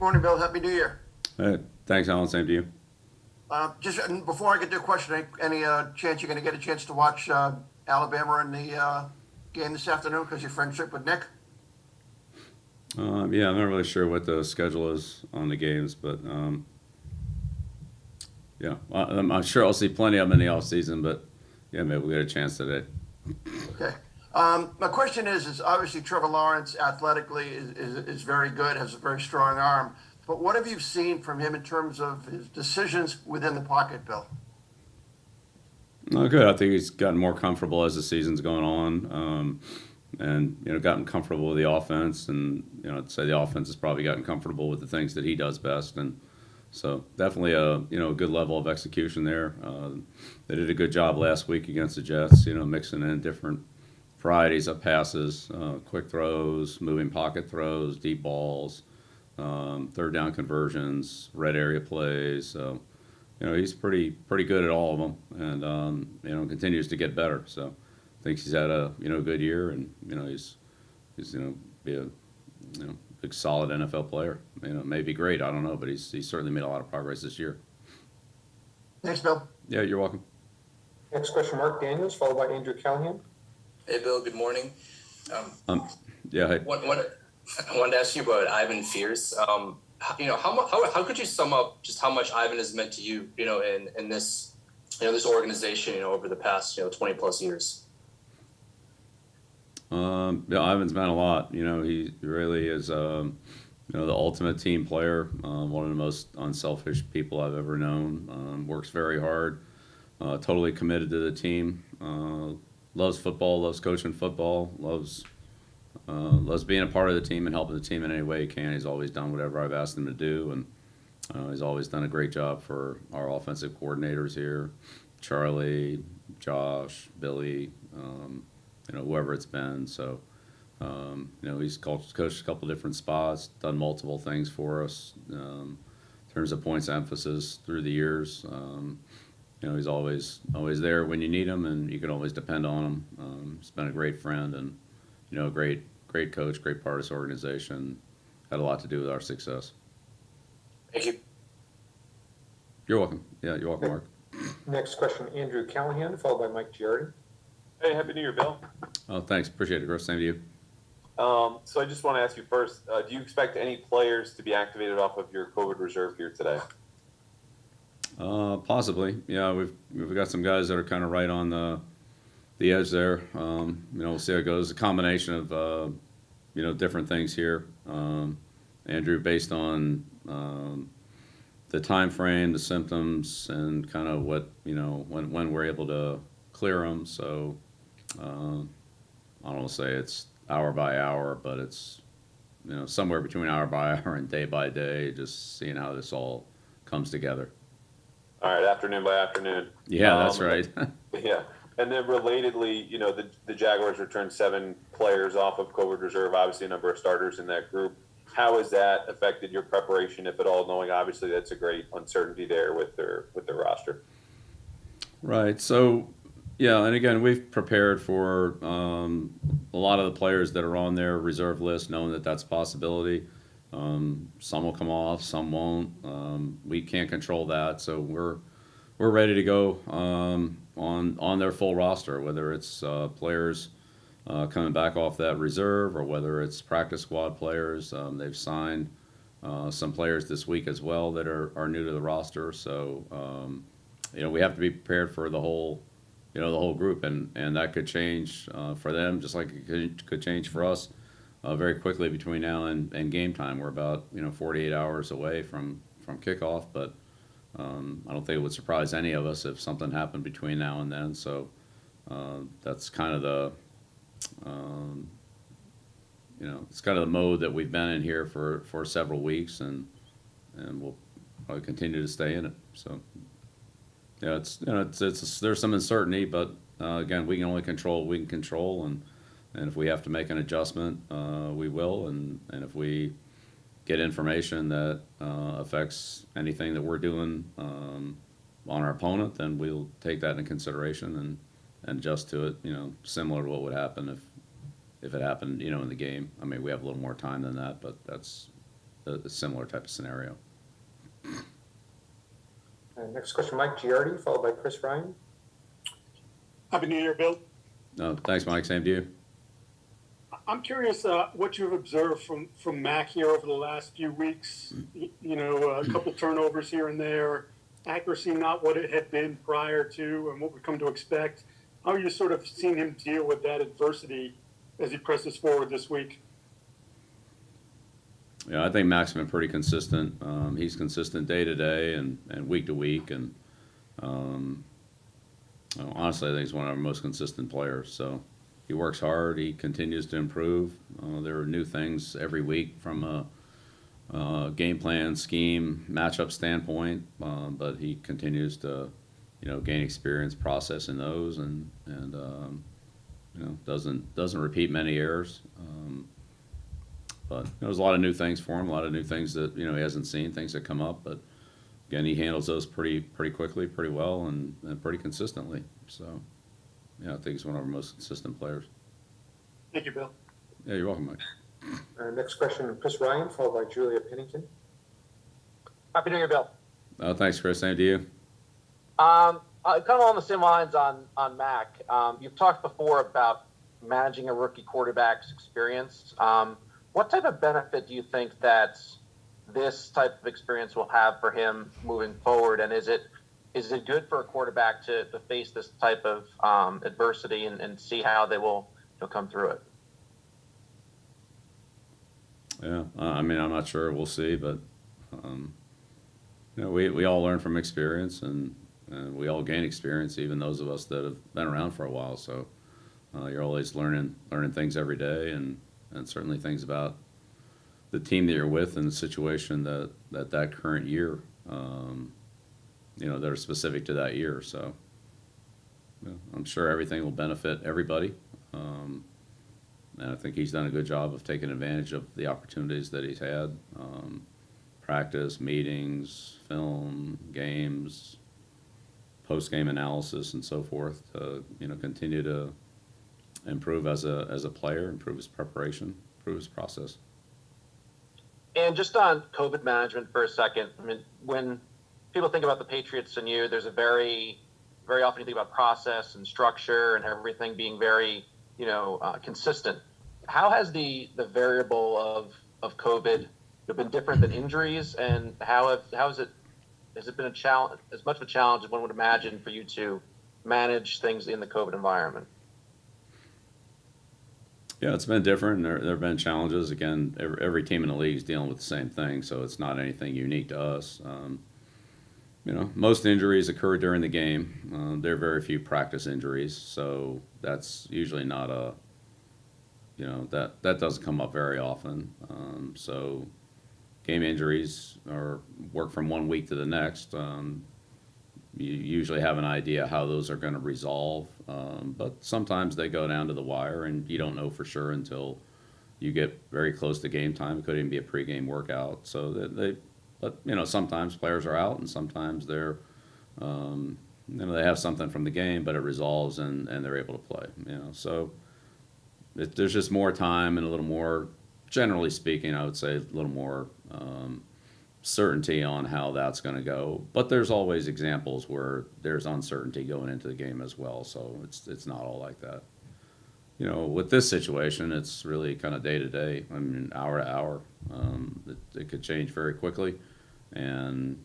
Morning, Bill. Happy New Year. Thanks, Alan. Same to you. Just before I get to a question, any chance you're going to get a chance to watch Alabama in the game this afternoon because your friendship with Nick? Yeah, I'm not really sure what the schedule is on the games, but yeah, well, I'm sure I'll see plenty of them in the off season. But yeah, maybe we'll get a chance today. Okay. My question is obviously Trevor Lawrence athletically is very good, has a very strong arm. But what have you seen from him in terms of his decisions within the pocket, Bill? No, good. I think he's gotten more comfortable as the season's going on, and gotten comfortable with the offense, and I'd say the offense has probably gotten comfortable with the things that he does best, and so definitely a good level of execution there. They did a good job last week against the Jets, mixing in different varieties of passes, quick throws, moving pocket throws, deep balls, third down conversions, red area plays. So he's pretty good at all of them, and continues to get better. So I think he's had a good year, and he's be a big solid NFL player. Maybe great. I don't know, but he's certainly made a lot of progress this year. Thanks, Bill. Yeah, you're welcome. Next question, Mark Daniels, followed by Andrew Callahan. Hey, Bill. Good morning. Yeah. Hey. I wanted to ask you about Ivan Fierce. How could you sum up just how much Ivan has meant to you, in this, this organization, over the past, 20 plus years? Yeah, Ivan's meant a lot. He really is, the ultimate team player. One of the most unselfish people I've ever known. Works very hard. Totally committed to the team. Loves football. Loves coaching football. Loves being a part of the team and helping the team in any way he can. He's always done whatever I've asked him to do, and he's always done a great job for our offensive coordinators here, Charlie, Josh, Billy, whoever it's been. So, he's coached a couple different spots, done multiple things for us in terms of points of emphasis through the years. He's always there when you need him, and you can always depend on him. He's been a great friend and great coach, great part of this organization. Had a lot to do with our success. Thank you. You're welcome. Yeah, you're welcome, Mark. Next question, Andrew Callahan, followed by Mike Giardi. Hey, Happy New Year, Bill. Oh, thanks. Appreciate it, Chris. Same to you. So I just want to ask you first, do you expect any players to be activated off of your COVID reserve here today? Possibly. Yeah, we've got some guys that are kind of right on the edge there. We'll see how it goes. A combination of different things here. Andrew, based on the time frame, the symptoms, and kind of what when we're able to clear them. So I don't want to say it's hour by hour, but it's somewhere between hour by hour and day by day. Just seeing how this all comes together. All right, afternoon by afternoon. Yeah, that's right. Yeah. And then relatedly, the Jaguars returned 7 players off of COVID reserve, obviously a number of starters in that group. How has that affected your preparation, if at all, knowing obviously that's a great uncertainty there with their roster? Right. So, yeah, and again, we've prepared for a lot of the players that are on their reserve list, knowing that that's a possibility. Some will come off, some won't. We can't control that, so we're ready to go on their full roster, whether it's players coming back off that reserve or whether it's practice squad players. They've signed some players this week as well that are new to the roster. So we have to be prepared for the whole group, and that could change for them just like it could change for us very quickly between now and game time. We're about 48 hours away from kickoff, but I don't think it would surprise any of us if something happened between now and then. So that's kind of the it's kind of the mode that we've been in here for several weeks, and we'll probably continue to stay in it. So yeah, it's there's some uncertainty, but again, we can only control what we can control, and if we have to make an adjustment, we will, and if we get information that affects anything that we're doing on our opponent, then we'll take that into consideration and adjust to it. Similar to what would happen if it happened, in the game. I mean, we have a little more time than that, but that's a similar type of scenario. Next question, Mike Giardi, followed by Chris Ryan. Happy New Year, Bill. No, thanks, Mike. Same to you. I'm curious what you've observed from Mac here over the last few weeks. You know, a couple turnovers here and there, accuracy not what it had been prior to and what we've come to expect. How are you sort of seeing him deal with that adversity as he presses forward this week? Yeah, I think Mac's been pretty consistent. He's consistent day to day and week to week, and honestly, I think he's one of our most consistent players. So he works hard. He continues to improve. There are new things every week from a game plan, scheme, matchup standpoint, but he continues to, gain experience processing those, and doesn't repeat many errors. But there's a lot of new things for him, a lot of new things that he hasn't seen, things that come up. But again, he handles those pretty quickly, pretty well, and pretty consistently. So, I think he's one of our most consistent players. Thank you, Bill. Yeah, you're welcome, Mike. Next question, Chris Ryan, followed by Julia Pennington. Happy New Year, Bill. Thanks, Chris. Same to you. Kind of along the same lines on Mac. You've talked before about managing a rookie quarterback's experience. What type of benefit do you think that this type of experience will have for him moving forward? And is it good for a quarterback to face this type of adversity and see how they will come through it? Yeah, I'm not sure. We'll see, but we all learn from experience, and we all gain experience, even those of us that have been around for a while. So you're always learning things every day, and certainly things about the team that you're with and the situation that current year, that are specific to that year. So I'm sure everything will benefit everybody. And I think he's done a good job of taking advantage of the opportunities that he's had, practice, meetings, film, games, post-game analysis, and so forth to, continue to improve as a player, improve his preparation, improve his process. And just on COVID management for a second, when people think about the Patriots and you, there's a very, very often you think about process and structure and everything being very, consistent. How has the variable of COVID been different than injuries, and has it been a challenge, as much of a challenge as one would imagine for you to manage things in the COVID environment? Yeah, it's been different. There have been challenges. Again, every team in the league is dealing with the same thing, so it's not anything unique to us. Most injuries occur during the game. There are very few practice injuries, so that's usually not that doesn't come up very often. So game injuries work from one week to the next. You usually have an idea how those are going to resolve, but sometimes they go down to the wire, and you don't know for sure until you get very close to game time. It could even be a pregame workout. So but sometimes players are out, and sometimes they're they have something from the game, but it resolves and they're able to play. So there's just more time and a little more, generally speaking, I would say a little more certainty on how that's going to go. But there's always examples where there's uncertainty going into the game as well. So it's not all like that. With this situation, it's really kind of day to day. Hour to hour. It could change very quickly, and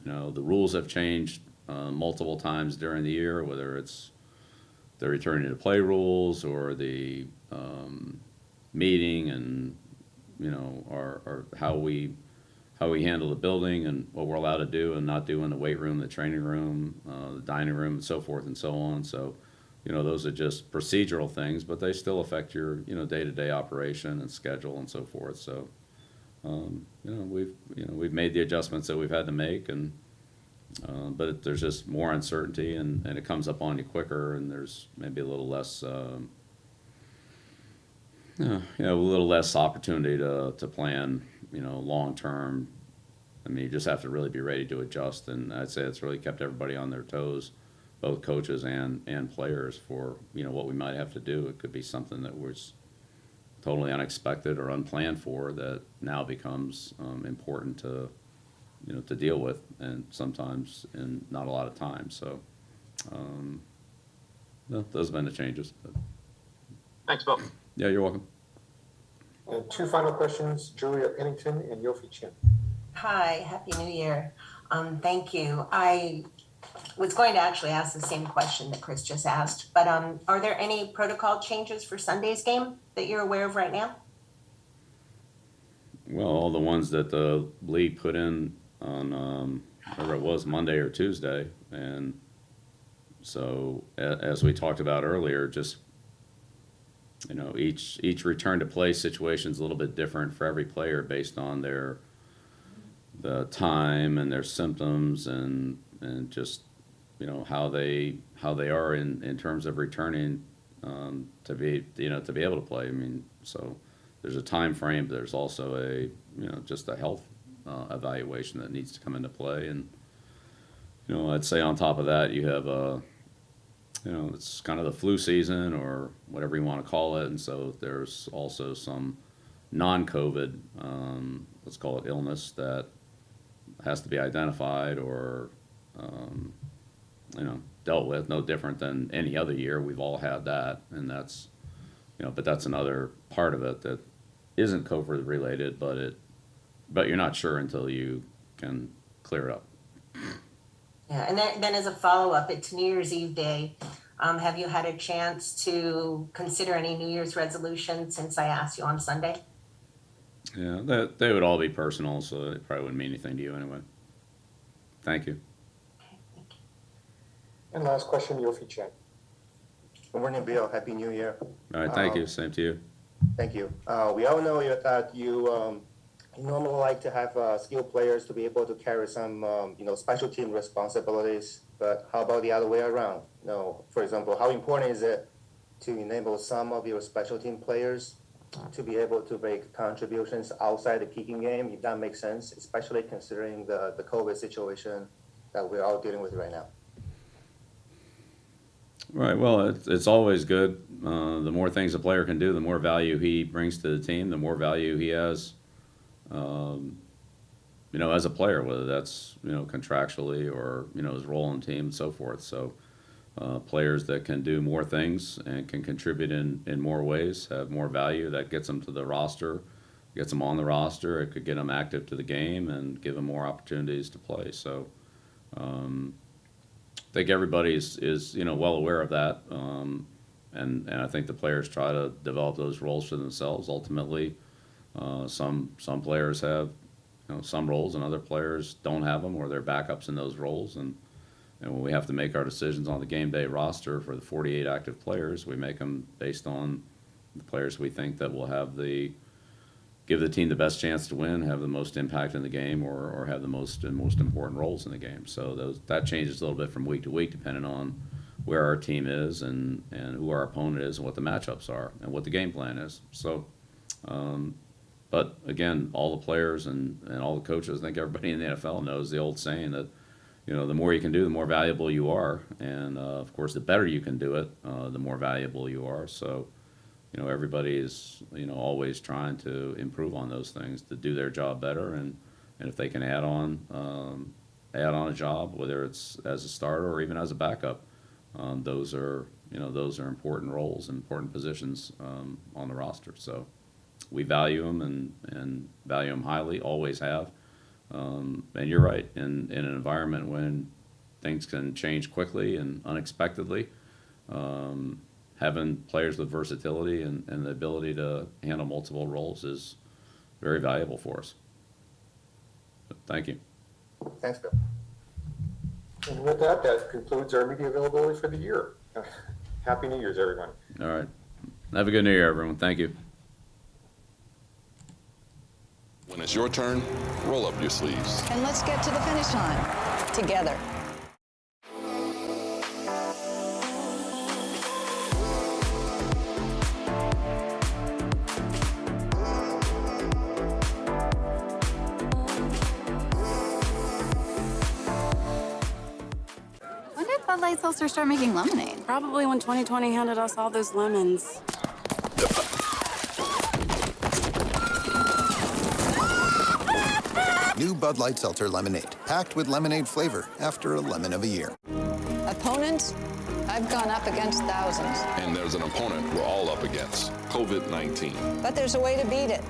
the rules have changed multiple times during the year, whether it's the returning to play rules or the meeting, and or how we handle the building and what we're allowed to do and not do in the weight room, the training room, the dining room, and so forth and so on. So, those are just procedural things, but they still affect your, day-to-day operation and schedule and so forth. So, we've made the adjustments that we've had to make, and but there's just more uncertainty, and it comes up on you quicker, and there's maybe a little less, a little less opportunity to plan, long term. You just have to really be ready to adjust, and I'd say it's really kept everybody on their toes, both coaches and players, for what we might have to do. It could be something that was totally unexpected or unplanned for that now becomes important to, to deal with, and sometimes in not a lot of time. So, no, those have been the changes. But, Thanks, Bill. yeah, you're welcome. And two final questions, Julia Pennington and Yofi Chin. Hi, Happy New Year. Thank you. I was going to actually ask the same question that Chris just asked, but are there any protocol changes for Sunday's game that you're aware of right now? Well, all the ones that the league put in on whatever it was, Monday or Tuesday, and so as we talked about earlier, just each return to play situation is a little bit different for every player based on the time and their symptoms and just how they are in terms of returning to be able to play. I mean, so there's a time frame, but there's also a just a health evaluation that needs to come into play. And I'd say on top of that you have it's kind of the flu season or whatever you want to call it, and so there's also some non-COVID, let's call it illness, that has to be identified or dealt with. No different than any other year. We've all had that, and that's but that's another part of it that isn't COVID related, but you're not sure until you can clear it up. Yeah, and then as a follow-up, it's New Year's Eve day. Have you had a chance to consider any New Year's resolutions since I asked you on Sunday? Yeah, they would all be personal, so it probably wouldn't mean anything to you anyway. Thank you. Okay, thank you. And last question, Yofi Chin. Good morning, Bill. Happy New Year. All right, thank you. Same to you. Thank you. We all know that you normally like to have skilled players to be able to carry some, special team responsibilities. But how about the other way around? For example, how important is it to enable some of your special team players to be able to make contributions outside the kicking game, if that makes sense, especially considering the COVID situation that we're all dealing with right now? Right. Well, it's always good. The more things a player can do, the more value he brings to the team, the more value he has, as a player, whether that's, contractually or, his role in the team and so forth. So players that can do more things and can contribute in more ways have more value. That gets them to the roster, gets them on the roster. It could get them active to the game and give them more opportunities to play. So I think everybody is well aware of that, and I think the players try to develop those roles for themselves. Ultimately, some players have some roles, and other players don't have them, or they're backups in those roles. And when we have to make our decisions on the game day roster for the 48 active players, we make them based on the players we think that will give the team the best chance to win, have the most impact in the game, or have the most important roles in the game. So that changes a little bit from week to week, depending on where our team is and who our opponent is and what the matchups are and what the game plan is. So, but again, all the players and all the coaches, I think everybody in the NFL knows the old saying that, the more you can do, the more valuable you are. And of course, the better you can do it, the more valuable you are. So, everybody is, always trying to improve on those things to do their job better. And if they can add on a job, whether it's as a starter or even as a backup, those are important roles, important positions on the roster. So we value them and value them highly, always have. And you're right, in an environment when things can change quickly and unexpectedly, having players with versatility and the ability to handle multiple roles is very valuable for us. But thank you. Thanks, Bill. And with that concludes our media availability for the year. Happy New Year's, everyone. All right. Have a good New Year, everyone. Thank you. When it's your turn, roll up your sleeves. And let's get to the finish line together. When did Bud Light Seltzer start making lemonade? Probably when 2020 handed us all those lemons. New Bud Light Seltzer Lemonade, packed with lemonade flavor after a lemon of a year. Opponents? I've gone up against thousands. And there's an opponent we're all up against, COVID-19. But there's a way to beat it.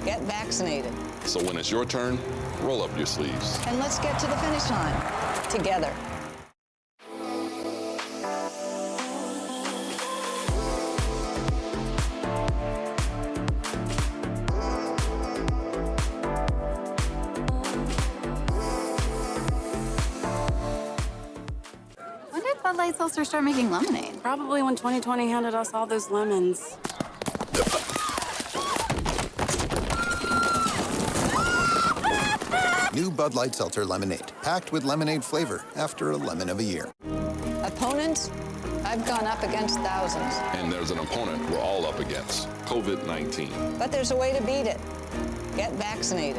Get vaccinated. So when it's your turn, roll up your sleeves. And let's get to the finish line together. When did Bud Light Seltzer start making lemonade? Probably when 2020 handed us all those lemons. New Bud Light Seltzer Lemonade, packed with lemonade flavor after a lemon of a year. Opponents? I've gone up against thousands. And there's an opponent we're all up against, COVID-19. But there's a way to beat it. Get vaccinated.